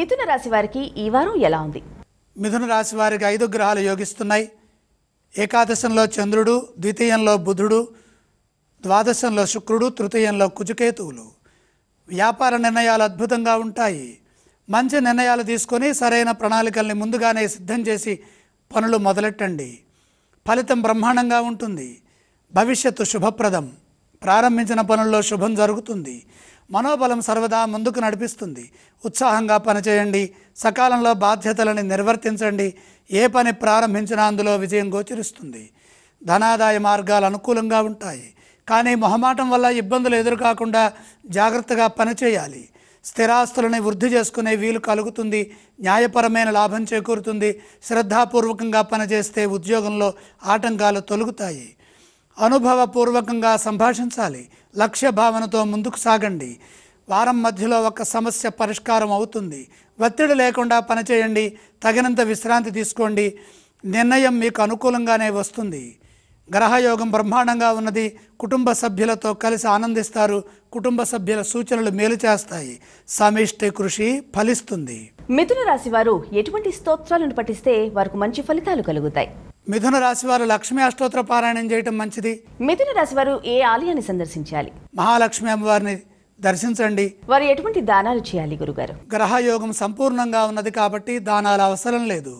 మిథున రాశి వారికి ఈ వారం ఎలా ఉంది? మిథున రాశి వారికి 5 గ్రహాలు యోగిస్తున్నాయి. ఏకాదశంలో చంద్రుడు, ద్వితీయంలో బుధుడు, ద్వాదశంలో శుక్రుడు, తృతీయంలో కుజకేతువులు. వ్యాపార నిర్ణయాలు అద్భుతంగా ఉంటాయి. మంచి నిర్ణయాలు తీసుకొని సరైన ప్రణాళికల్ని ముందుగానే సిద్ధం చేసి పనులు మొదలెట్టండి. ఫలితం బ్రహ్మాండంగా ఉంటుంది. భవిష్యత్తు శుభప్రదం. ప్రారంభించిన పనుల్లో శుభం జరుగుతుంది. మనోబలం సర్వదా ముందుకు నడిపిస్తుంది. ఉత్సాహంగా పనిచేయండి. సకాలంలో బాధ్యతలను నిర్వర్తించండి. ఏ పని ప్రారంభించినా అందులో విజయం గోచరిస్తుంది. ధనాదాయ మార్గాలు అనుకూలంగా ఉంటాయి. కానీ మొహమాటం వల్ల ఇబ్బందులు ఎదురుకాకుండా జాగ్రత్తగా పనిచేయాలి. స్థిరాస్తులని వృద్ధి చేసుకునే వీలు కలుగుతుంది. న్యాయపరమైన లాభం చేకూరుతుంది. శ్రద్ధాపూర్వకంగా పనిచేస్తే ఉద్యోగంలో ఆటంకాలు తొలగుతాయి. అనుభవపూర్వకంగా సంభాషించాలి. లక్ష్య భావనతో ముందుకు సాగండి. వారం మధ్యలో ఒక సమస్య పరిష్కారం అవుతుంది. ఒత్తిడి లేకుండా పనిచేయండి. తగినంత విశ్రాంతి తీసుకోండి. నిర్ణయం మీకు అనుకూలంగానే వస్తుంది. గ్రహయోగం బ్రహ్మాండంగా ఉన్నది. కుటుంబ సభ్యులతో కలిసి ఆనందిస్తారు. కుటుంబ సభ్యుల సూచనలు మేలు చేస్తాయి. సమిష్టి కృషి ఫలిస్తుంది. మిథున రాశి వారు ఎటువంటి స్తోత్రాలను పఠిస్తే వారికి మంచి ఫలితాలు కలుగుతాయి? మిథున రాశి వారు లక్ష్మీ అష్టోత్తర పారాయణం చేయటం మంచిది. మిథున రాశి వారు ఏ ఆలయాన్ని సందర్శించాలి? మహాలక్ష్మి అమ్మవారిని దర్శించండి. వారు ఎటువంటి దానాలు చేయాలి గురుగారు? గ్రహయోగం సంపూర్ణంగా ఉన్నది కాబట్టి దానాల అవసరం లేదు.